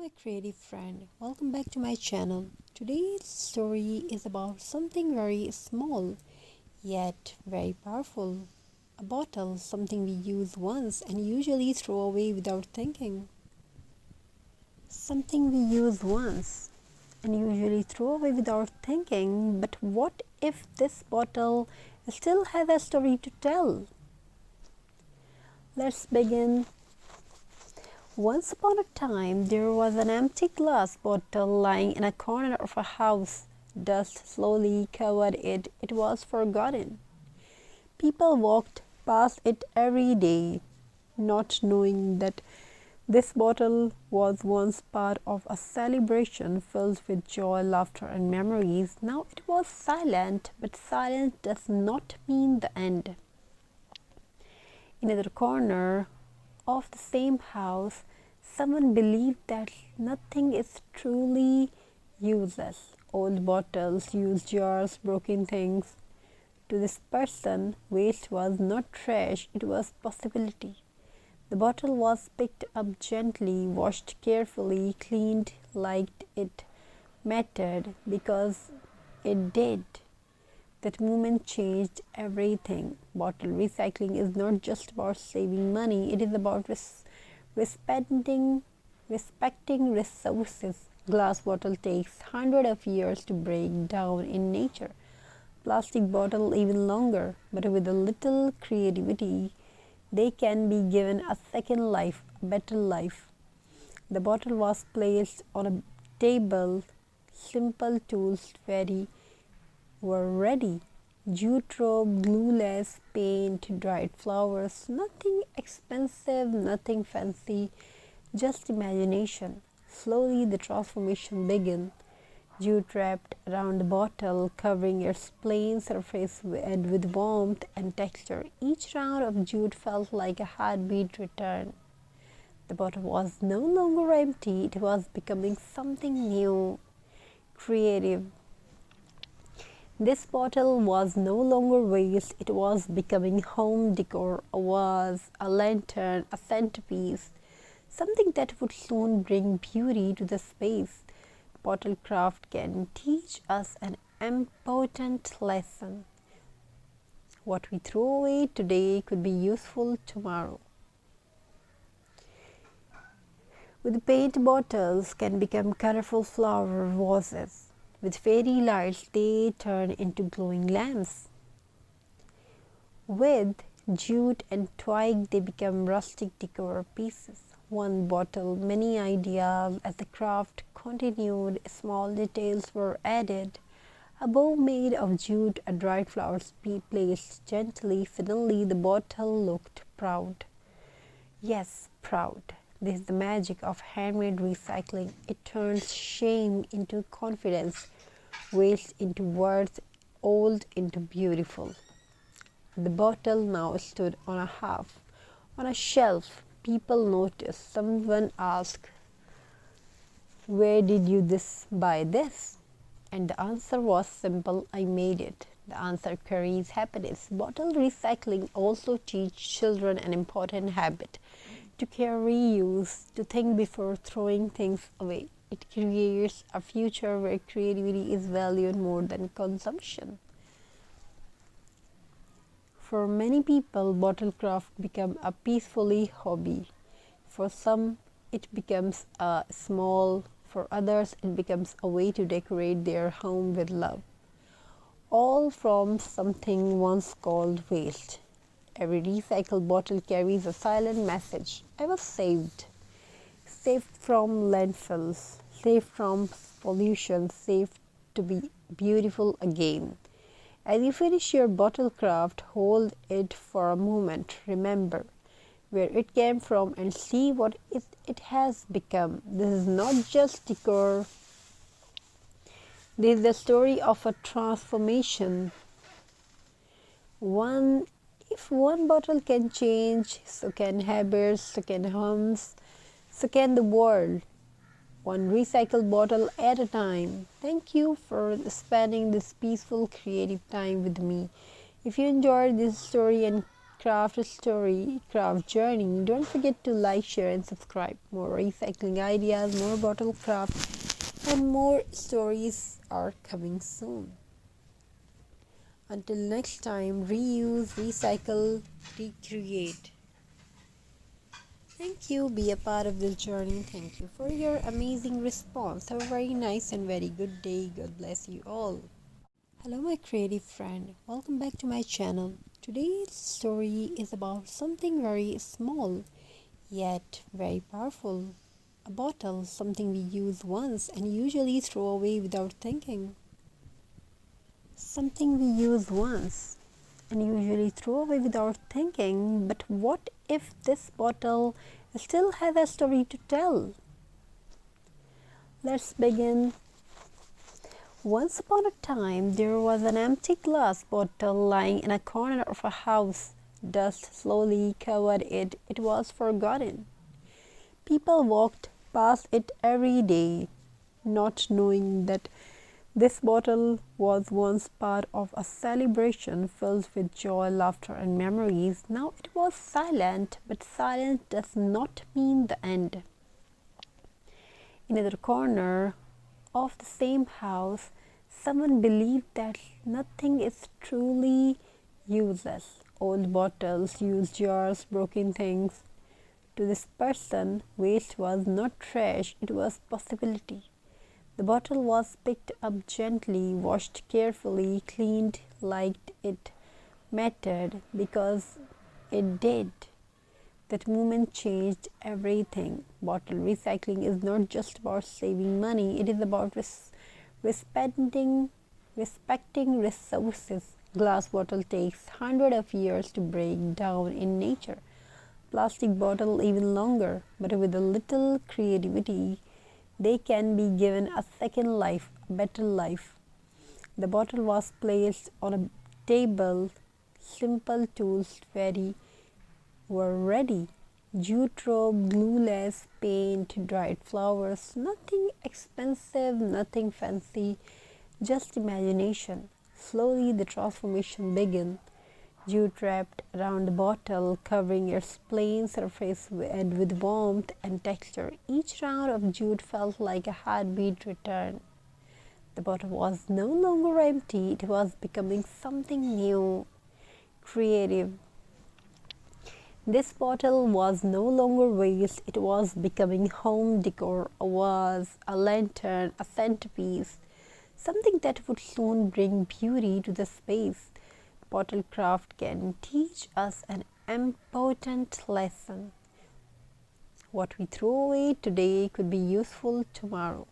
my creative friend. Welcome back to my channel. Today's story is about something very small yet very powerful. A bottle, something we use once and usually throw away without thinking. Something we use once and usually throw away without thinking. But what if this bottle still has a story to tell? Let's begin. Once upon a time, there was an empty glass bottle lying in a corner of a house. Dust slowly covered it. It was forgotten. People walked past it every day, not knowing that this bottle was once part of a celebration filled with joy, laughter, and memories. Now it was silent, but silence does not mean the end. In another corner of the same house, someone believed that nothing is truly useless. Old bottles, used jars, broken things. To this person, waste was not trash, it was possibility. The bottle was picked up gently, washed carefully, cleaned like it mattered because it did. That moment changed everything. Bottle recycling is not just about saving money, it is about respecting resources. Glass bottle takes hundreds of years to break down in nature. Plastic bottle even longer, but with a little creativity, they can be given a second life, a better life. The bottle was placed on a table. Simple tools were ready. Jute rope, glue lace, paint, dried flowers. Nothing expensive, nothing fancy, just imagination. Slowly the transformation began. Jute wrapped around the bottle, covering its plain surface with warmth and texture. Each round of jute felt like a heartbeat return. The bottle was no longer empty, it was becoming something new, creative. This bottle was no longer waste, it was becoming home decor, a vase, a lantern, a centerpiece, something that would soon bring beauty to the space. Bottle craft can teach us an important lesson. What we throw away today could be useful tomorrow. With paint, bottles can become colorful flower vases. With fairy lights, they turn into glowing lamps. With jute and twine, they become rustic decor pieces. One bottle, many ideas. As the craft continued, small details were added. A bow made of jute, a dried flowers placed gently. Suddenly, the bottle looked proud. Yes, proud. This is the magic of handmade recycling. It turns shame into confidence, waste into worth, old into beautiful. The bottle now stood on a shelf. People noticed. Someone asked, "Where did you buy this?" And the answer was simple, "I made it." The answer carries happiness. Bottle recycling also teaches children an important habit: to care, reuse, to think before throwing things away. It creates a future where creativity is valued more than consumption. For many people, bottle craft becomes a peaceful hobby. For some, it becomes small. For others, it becomes a way to decorate their home with love. All from something once called waste. Every recycled bottle carries a silent message. I was saved. Saved from landfills, saved from pollution, saved to be beautiful again. As you finish your bottle craft, hold it for a moment. Remember where it came from and see what it has become. This is not just decor. This is the story of a transformation. If one bottle can change, so can habits, so can homes, so can the world. One recycled bottle at a time. Thank you for spending this peaceful, creative time with me. If you enjoyed this story and craft story, craft journey. Don't forget to like, share, and subscribe. More recycling ideas, more bottle craft, and more stories are coming soon. Until next time, reuse, recycle, recreate. Thank you. Be a part of this journey. Thank you for your amazing response. Have a very nice and very good day. God bless you all. Hello, my creative friend. Welcome back to my channel. Today's story is about something very small yet very powerful. A bottle, something we use once and usually throw away without thinking. Something we use once and usually throw away without thinking. But what if this bottle still has a story to tell? Let's begin. Once upon a time, there was an empty glass bottle lying in a corner of a house. Dust slowly covered it. It was forgotten. People walked past it every day, not knowing that this bottle was once part of a celebration filled with joy, laughter, and memories. Now it was silent, but silence does not mean the end. In another corner of the same house, someone believed that nothing is truly useless. Old bottles, used jars, broken things. To this person, waste was not trash, it was possibility. The bottle was picked up gently, washed carefully, cleaned like it mattered, because it did. That moment changed everything. Bottle recycling is not just about saving money, it is about respecting resources. Glass bottle takes hundreds of years to break down in nature. Plastic bottle even longer, but with a little creativity, they can be given a second life, a better life. The bottle was placed on a table. Simple tools were ready. Jute rope, glue lace, paint, dried flowers. Nothing expensive, nothing fancy, just imagination. Slowly the transformation began. Jute wrapped around the bottle, covering its plain surface with warmth and texture. Each round of jute felt like a heartbeat return. The bottle was no longer empty, it was becoming something new, creative. This bottle was no longer waste, it was becoming home decor, a vase, a lantern, a centerpiece, something that would soon bring beauty to the space. Bottle craft can teach us an important lesson. What we throw away today could be useful tomorrow.